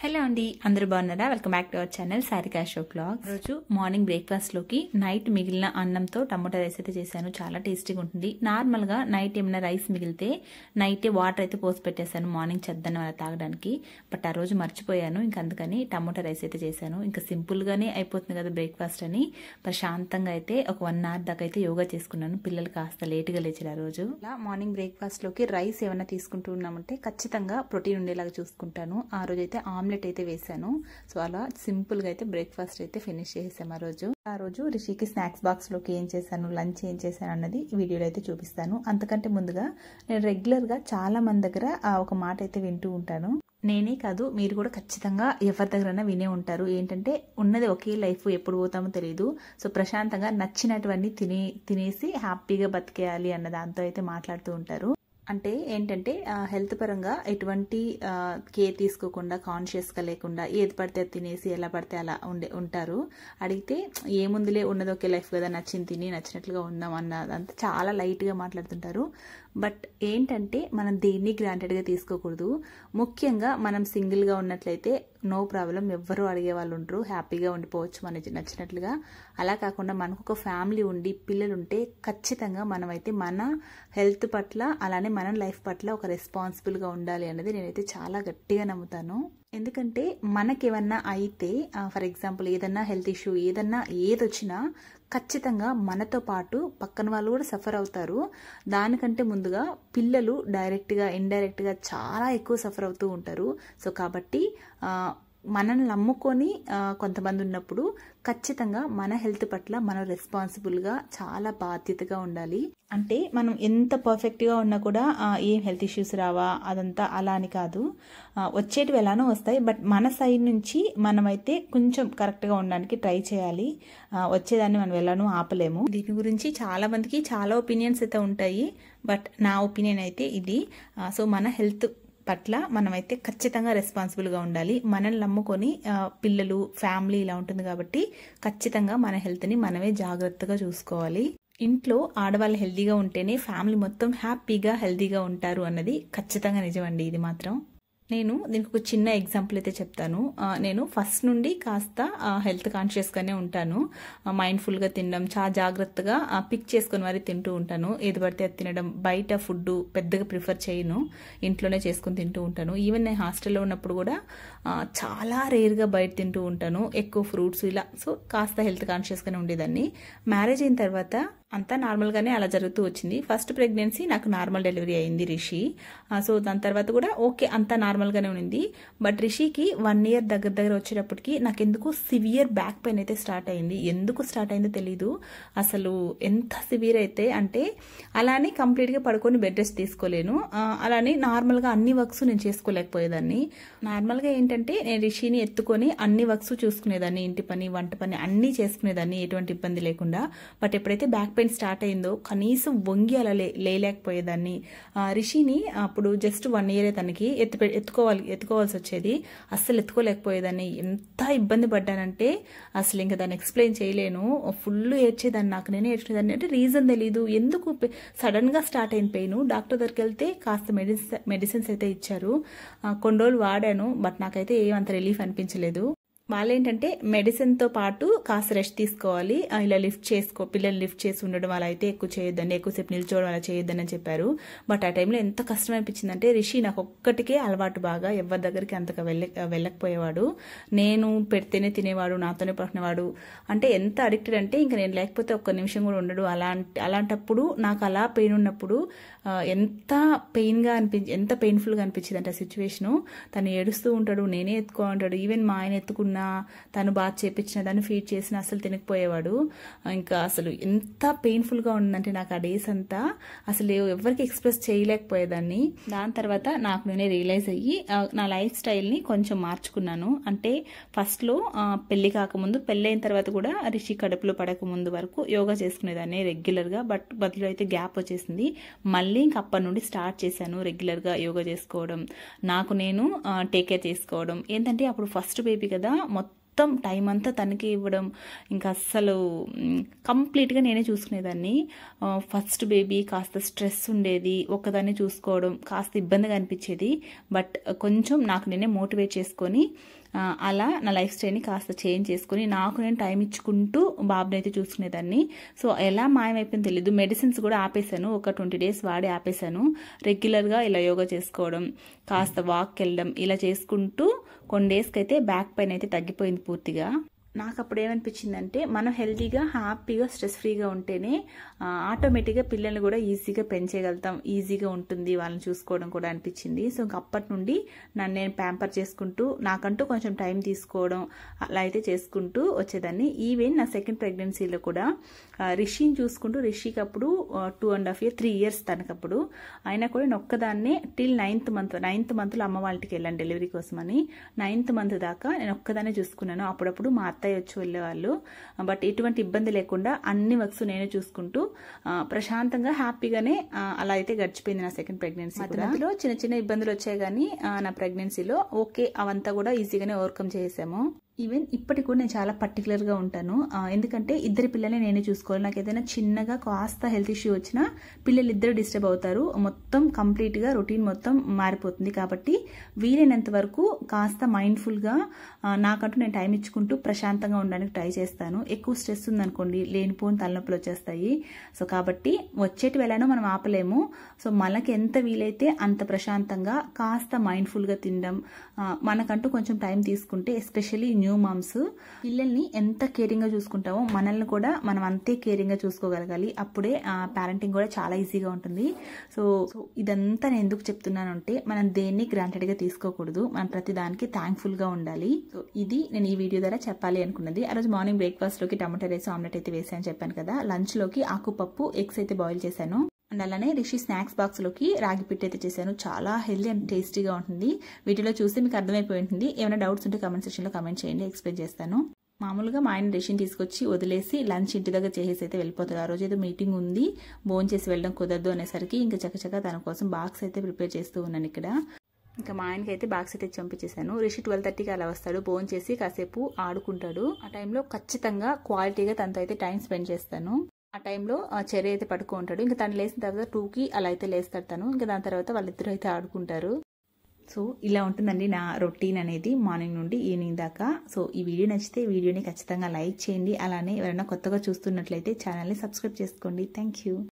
Hello అండి, అందరూ బాగున్నారా? Welcome back to our channel Sarika Ashok vlogs. రోజు మార్నింగ్ బ్రేక్ఫాస్ట్ లోకి నైట్ మిగిలిన అన్నంతో టమోటా రైస్ అయితే చేశాను. చాలా టేస్టీగా ఉంటుంది. నార్మల్ గా నైట్ ఏమైనా రైస్ మిగిలితే నైట్ వాటర్ అయితే పోసి పెట్టేశాను మార్నింగ్ చద్దన్నం అలా తాగడానికి. బట్ ఆ రోజు మర్చిపోయాను, ఇంకా అందుకని టమోటా రైస్ అయితే చేశాను. ఇంకా సింపుల్ గానే అయిపోతుంది కదా బ్రేక్ఫాస్ట్ అని ప్రశాంతంగా అయితే ఒక 1 hour దాకా అయితే యోగా చేసుకున్నాను. పిల్లలు కాస్త లేటుగా లేచారు ఆ రోజు. ఇలా మార్నింగ్ బ్రేక్ఫాస్ట్ లోకి రైస్ ఏమైనా తీసుకుంటూ ఉన్నామంటే ఖచ్చితంగా ప్రోటీన్ ఉండేలాగా చూసుకుంటాను. ఆ రోజు అయితే ఆమ్లెట్ అయితే వేసాను. సో అలా సింపుల్ గా అయితే బ్రేక్ఫాస్ట్ అయితే ఫినిష్ చేసాం. ఆ రోజు రిషికి స్నాక్స్ బాక్స్ లోకి ఏం చేశాను, లంచ్ ఏం చేశాను అన్నది ఈ వీడియోలో అయితే చూపిస్తాను. అంతకంటే ముందుగా నేను రెగ్యులర్ గా చాలా మంది దగ్గర ఒక మాట అయితే వింటూ ఉంటాను. నేనే కాదు, మీరు కూడా ఖచ్చితంగా ఎవరి దగ్గరైనా వినే ఉంటారు. ఏంటంటే ఉన్నది ఒకే లైఫ్, ఎప్పుడు పోతామో తెలియదు. సో ప్రశాంతంగా నచ్చినటువన్నీ తినేసి హ్యాపీగా బతికేయాలి అన్న దాంతో అయితే మాట్లాడుతూ ఉంటారు. అంటే ఏంటంటే హెల్త్ పరంగా ఎటువంటి కేర్ తీసుకోకుండా కాన్షియస్గా లేకుండా ఏది పడితే అది తినేసి ఎలా పడితే అలా ఉంటారు. అడిగితే ఏముందిలే, ఉన్నది ఒకే లైఫ్ కదా, నచ్చింది తిని నచ్చినట్లుగా ఉందాం అన్నదంతా చాలా లైట్గా మాట్లాడుతుంటారు. బట్ ఏంటంటే మనం దేన్ని గ్రాంటెడ్గా తీసుకోకూడదు. ముఖ్యంగా మనం సింగిల్గా ఉన్నట్లయితే నో ప్రాబ్లం, ఎవ్వరూ అడిగే వాళ్ళు ఉండరు, హ్యాపీగా ఉండిపోవచ్చు మనకి నచ్చినట్లుగా. అలా కాకుండా మనకు ఒక ఫ్యామిలీ ఉండి పిల్లలు ఉంటే ఖచ్చితంగా మనమైతే మన హెల్త్ పట్ల అలానే మన లైఫ్ పట్ల ఒక రెస్పాన్సిబుల్గా ఉండాలి అనేది నేనైతే చాలా గట్టిగా నమ్ముతాను. ఎందుకంటే మనకేమన్నా అయితే ఫర్ ఎగ్జాంపుల్ ఏదన్నా హెల్త్ ఇష్యూ ఏదొచ్చినా ఖచ్చితంగా మనతో పాటు పక్కన వాళ్ళు కూడా సఫర్ అవుతారు. దానికంటే ముందుగా పిల్లలు డైరెక్ట్గా ఇండైరెక్ట్గా చాలా ఎక్కువ సఫర్ అవుతూ ఉంటారు. సో కాబట్టి మనల్ని నమ్ముకొని కొంతమంది ఉన్నప్పుడు ఖచ్చితంగా మన హెల్త్ పట్ల మనం రెస్పాన్సిబుల్గా చాలా బాధ్యతగా ఉండాలి. అంటే మనం ఎంత పర్ఫెక్ట్గా ఉన్నా కూడా ఏం హెల్త్ ఇష్యూస్ రావా అదంతా అలా అని కాదు, వచ్చేటివి ఎలానో వస్తాయి. బట్ మన సైడ్ నుంచి మనమైతే కొంచెం కరెక్ట్గా ఉండడానికి ట్రై చేయాలి. వచ్చేదాన్ని మనం ఎలానో ఆపలేము. దీని గురించి చాలా మందికి చాలా ఒపీనియన్స్ అయితే ఉంటాయి. బట్ నా ఒపీనియన్ అయితే ఇది. సో మన హెల్త్ పట్ల మనమైతే ఖచ్చితంగా రెస్పాన్సిబుల్గా ఉండాలి. మనల్ని నమ్ముకొని పిల్లలు ఫ్యామిలీ ఇలా ఉంటుంది కాబట్టి ఖచ్చితంగా మన హెల్త్ని మనమే జాగ్రత్తగా చూసుకోవాలి. ఇంట్లో ఆడవాళ్ళు హెల్తీగా ఉంటేనే ఫ్యామిలీ మొత్తం హ్యాపీగా హెల్తీగా ఉంటారు అన్నది ఖచ్చితంగా నిజమండి. ఇది మాత్రం నేను దీనికి ఒక చిన్న ఎగ్జాంపుల్ అయితే చెప్తాను. నేను ఫస్ట్ నుండి కాస్త హెల్త్ కాన్షియస్గానే ఉంటాను. మైండ్ఫుల్గా తినడం, చాలా జాగ్రత్తగా పిక్ చేసుకుని మరి తింటూ ఉంటాను. ఏది పడితే అది తినడం, బయట ఫుడ్ పెద్దగా ప్రిఫర్ చేయను, ఇంట్లోనే చేసుకుని తింటూ ఉంటాను. ఈవెన్ నేను హాస్టల్లో ఉన్నప్పుడు కూడా చాలా రేర్గా బయట తింటూ ఉంటాను, ఎక్కువ ఫ్రూట్స్ ఇలా. సో కాస్త హెల్త్ కాన్షియస్గానే ఉండేదాన్ని. మ్యారేజ్ అయిన తర్వాత అంతా నార్మల్గానే అలా జరుగుతూ వచ్చింది. ఫస్ట్ ప్రెగ్నెన్సీ నాకు నార్మల్ డెలివరీ అయింది రిషి. సో దాని తర్వాత కూడా ఓకే అంతా నార్మల్గానే ఉంది. బట్ రిషికి 1 year దగ్గర వచ్చేటప్పటికి నాకు ఎందుకు సివియర్ బ్యాక్ పెయిన్ అయితే స్టార్ట్ అయింది. ఎందుకు స్టార్ట్ అయిందో తెలీదు. అసలు ఎంత సివియర్ అయితే అంటే అలానే కంప్లీట్గా పడుకొని బెడ్ రెస్ట్ తీసుకోలేను, అలానే నార్మల్గా అన్ని వర్క్స్ నేను చేసుకోలేకపోయేదాన్ని. నార్మల్గా ఏంటంటే నేను రిషిని ఎత్తుకొని అన్ని వర్క్స్ చూసుకునేదాన్ని, ఇంటి పని వంట పని అన్నీ చేసుకునేదాన్ని ఎటువంటి ఇబ్బంది లేకుండా. బట్ ఎప్పుడైతే బ్యాక్ పెయిన్ స్టార్ట్ అయిందో కనీసం వంగి అలా లేలేకపోయేదాన్ని. రిషిని అప్పుడు జస్ట్ 1 year తనకి ఎత్తుకోవాల్సి వచ్చేది, అస్సలు ఎత్తుకోలేకపోయేదాన్ని. ఎంత ఇబ్బంది పడ్డానంటే అసలు ఇంకా దాన్ని ఎక్స్ప్లెయిన్ చేయలేను. ఫుల్ ఏడ్చేదాన్ని, నాకు నేనే ఏడ్చేదాన్ని. అంటే రీజన్ తెలీదు ఎందుకు సడన్ గా స్టార్ట్ అయిన పెయిన్. డాక్టర్ దగ్గరికి వెళ్తే కాస్త మెడిసిన్స్ అయితే ఇచ్చారు, కొన్ని రోజులు వాడాను. బట్ నాకైతే ఏమంత రిలీఫ్ అనిపించలేదు. వాళ్ళేంటంటే మెడిసిన్తో పాటు కాస్త రెస్ట్ తీసుకోవాలి, ఇలా పిల్లలు లిఫ్ట్ చేసి ఉండడం అలా అయితే ఎక్కువ చేయొద్దండి, ఎక్కువసేపు నిల్చోవడం అలా చేయొద్దని అని చెప్పారు. బట్ ఆ టైంలో ఎంత కష్టం అనిపించిందంటే రిషి నాకు ఒక్కటికే అలవాటు, బాగా ఎవరి దగ్గరికి అంతగా వెళ్ళకపోయేవాడు. నేను పెడితేనే తినేవాడు, నాతోనే పడుకునేవాడు. అంటే ఎంత అడిక్టెడ్ అంటే ఇంకా నేను లేకపోతే ఒక్క నిమిషం కూడా ఉండడు. అలాంటప్పుడు నాకు అలా పెయిన్ ఉన్నప్పుడు ఎంత ఎంత పెయిన్ఫుల్గా అనిపించింది అంటే ఆ సిచ్యువేషను. తను ఏడుస్తూ ఉంటాడు, నేనే ఎత్తుకోంటాడు. ఈవెన్ మా ఆయన ఎత్తుకున్నా, తను బాగా చేపించిన, దాన్ని ఫీడ్ చేసిన అసలు తినకపోయేవాడు. ఇంకా అసలు ఎంత పెయిన్ఫుల్గా ఉందంటే నాకు ఆ డేస్ అంతా అసలు ఎవరికి ఎక్స్ప్రెస్ చేయలేకపోయేదాన్ని. దాని తర్వాత నాకు నేనే రియలైజ్ అయ్యి నా లైఫ్ స్టైల్ని కొంచెం మార్చుకున్నాను. అంటే ఫస్ట్లో పెళ్లి కాకముందు, పెళ్ళి అయిన తర్వాత కూడా రిషి కడుపులో పడకముందు వరకు యోగా చేసుకునేదాన్ని రెగ్యులర్గా. బట్ బదులు అయితే గ్యాప్ వచ్చేసింది. మళ్ళీ ఇంక అప్పటి నుండి స్టార్ట్ చేశాను రెగ్యులర్గా యోగా చేసుకోవడం, నాకు నేను టేక్ కేర్ చేసుకోవడం. ఏంటంటే అప్పుడు ఫస్ట్ బేబీ కదా, మొత్తం మొత్తం టైం అంతా తనకి ఇవ్వడం, ఇంకా అస్సలు కంప్లీట్గా నేనే చూసుకునేదాన్ని. ఫస్ట్ బేబీ కాస్త స్ట్రెస్ ఉండేది, ఒక్కదాన్ని చూసుకోవడం కాస్త ఇబ్బందిగా అనిపించేది. బట్ కొంచెం నాకు నేనే మోటివేట్ చేసుకొని అలా నా లైఫ్ స్టైల్ని కాస్త చేంజ్ చేసుకుని నాకు నేను టైం ఇచ్చుకుంటూ బాబుని అయితే చూసుకునేదాన్ని. సో ఎలా మాయమైపోయింది తెలీదు. మెడిసిన్స్ కూడా ఆపేశాను, ఒక 20 days వాడి ఆపేశాను. రెగ్యులర్గా ఇలా యోగా చేసుకోవడం, కాస్త వాక్కి వెళ్ళడం ఇలా చేసుకుంటూ కొన్ని డేస్కి అయితే బ్యాక్ పెయిన్ అయితే తగ్గిపోయింది పూర్తిగా. నాకు అప్పుడు ఏమనిపించిందంటే మనం హెల్తీగా హ్యాపీగా స్ట్రెస్ ఫ్రీగా ఉంటేనే ఆటోమేటిక్గా పిల్లల్ని కూడా ఈజీగా పెంచేయగలుగుతాం, ఈజీగా ఉంటుంది వాళ్ళని చూసుకోవడం కూడా అనిపించింది. సో అప్పటి నుండి నన్ను నేను ప్యాంపర్ చేసుకుంటూ నాకంటూ కొంచెం టైం తీసుకోవడం అలా అయితే చేసుకుంటూ వచ్చేదాన్ని. ఈవెన్ నా సెకండ్ ప్రెగ్నెన్సీలో కూడా రిషిని చూసుకుంటూ, రిషికి అప్పుడు 2.5 years 3 years తనకప్పుడు, అయినా కూడా నేను ఒక్కదాన్నే టిల్ 9th monthలో అమ్మ వాళ్ళ ఇంటికి వెళ్ళాను డెలివరీ కోసమని. 9th month దాకా నేను ఒక్కదాన్నే చూసుకున్నాను. అప్పుడప్పుడు మా అత్తయ్య వచ్చి వెళ్ళేవాళ్ళు. బట్ ఎటువంటి ఇబ్బంది లేకుండా అన్ని వర్క్స్ నేనే చూసుకుంటూ ప్రశాంతంగా హ్యాపీగానే అలా అయితే గడిచిపోయింది నా సెకండ్ ప్రెగ్నెన్సీ. మధ్యలో చిన్న చిన్న ఇబ్బందులు వచ్చాయి కానీ నా ప్రెగ్నెన్సీలో ఓకే అవంతా కూడా ఈజీగానే ఓవర్కమ్ చేసాము. ఈవెన్ ఇప్పటికి కూడా నేను చాలా పర్టికులర్గా ఉంటాను. ఎందుకంటే ఇద్దరు పిల్లల్ని నేనే చూసుకోవాలి. నాకు ఏదైనా చిన్నగా కాస్త హెల్త్ ఇష్యూ వచ్చినా పిల్లలు ఇద్దరు డిస్టర్బ్ అవుతారు, మొత్తం కంప్లీట్గా రొటీన్ మొత్తం మారిపోతుంది. కాబట్టి వీలైనంత వరకు కాస్త మైండ్ఫుల్గా నాకంటూ నేను టైం ఇచ్చుకుంటూ ప్రశాంతంగా ఉండడానికి ట్రై చేస్తాను. ఎక్కువ స్ట్రెస్ ఉందనుకోండి లేనిపోని తలనొప్పులు వచ్చేస్తాయి. సో కాబట్టి వచ్చేటి వెళ్ళానో మనం ఆపలేము. సో మనకి ఎంత వీలైతే అంత ప్రశాంతంగా కాస్త మైండ్ఫుల్గా తినడం, మనకంటూ కొంచెం టైం తీసుకుంటే, ఎస్పెషల్లీ న్యూ మామ్స్ పిల్లల్ని ఎంత కేరింగ్గా చూసుకుంటామో మనల్ని కూడా మనం అంతే కేరింగ్గా చూసుకోగలగాలి. అప్పుడే పేరెంటింగ్ కూడా చాలా ఈజీగా ఉంటుంది. సో ఇదంతా నేను ఎందుకు చెప్తున్నానంటే మనం దేన్ని గ్రాంటెడ్గా తీసుకోకూడదు, మనం ప్రతి దానికి థ్యాంక్ఫుల్గా ఉండాలి. సో ఇది నేను ఈ వీడియో ద్వారా చెప్పాలి అనుకున్నది. ఆ రోజు మార్నింగ్ బ్రేక్ఫాస్ట్లోకి టమాటో రైస్ ఆమ్లెట్ అయితే వేసాను చెప్పాను కదా. లంచ్లోకి ఆకుపప్పు ఎగ్స్ అయితే బాయిల్ చేశాను. అండ్ అలానే రిషి స్నాక్స్ బాక్స్లోకి రాగి పిట్ అయితే చేశాను. చాలా హెల్దీ అండ్ టేస్టీగా ఉంటుంది. వీటిలో చూస్తే మీకు అర్థమైపోయి ఉంటుంది. ఏమైనా డౌట్స్ ఉంటే కామెంట్ సెక్షన్లో కామెంట్ చేయండి, ఎక్స్ప్లెయిన్ చేస్తాను. మామూలుగా మా ఆయన రిషిని తీసుకొచ్చి వదిలేసి లంచ్ ఇంటి దగ్గర చేసేసి అయితే వెళ్ళిపోతారు. ఆ రోజు ఏదో మీటింగ్ ఉంది, భోజనం చేసి వెళ్ళడం కుదరదు అనేసరికి ఇంకా చక్కచక్క తన కోసం బాక్స్ అయితే ప్రిపేర్ చేస్తూ ఉన్నాను ఇక్కడ. ఇంకా మా ఆయనకి అయితే బాక్స్ అయితే పంపించేశాను. రిషి 12:30కి అలా వస్తాడు, భోజనం చేసి కాసేపు ఆడుకుంటాడు. ఆ టైంలో ఖచ్చితంగా క్వాలిటీగా తనతో అయితే టైం స్పెండ్ చేస్తాను. ఆ టైంలో చెర్రీ అయితే పడుకుంటాడు. ఇంకా తను లేచిన తర్వాత 2కి అలా అయితే లేస్తాడు తను. ఇంకా దాని తర్వాత వాళ్ళిద్దరూ అయితే ఆడుకుంటారు. సో ఇలా ఉంటుందండి నా రొటీన్ అనేది మార్నింగ్ నుండి ఈవినింగ్ దాకా. సో ఈ వీడియో నచ్చితే వీడియోని ఖచ్చితంగా లైక్ చేయండి. అలానే ఎవరైనా కొత్తగా చూస్తున్నట్లయితే ఛానల్ని సబ్స్క్రైబ్ చేసుకోండి. Thank you.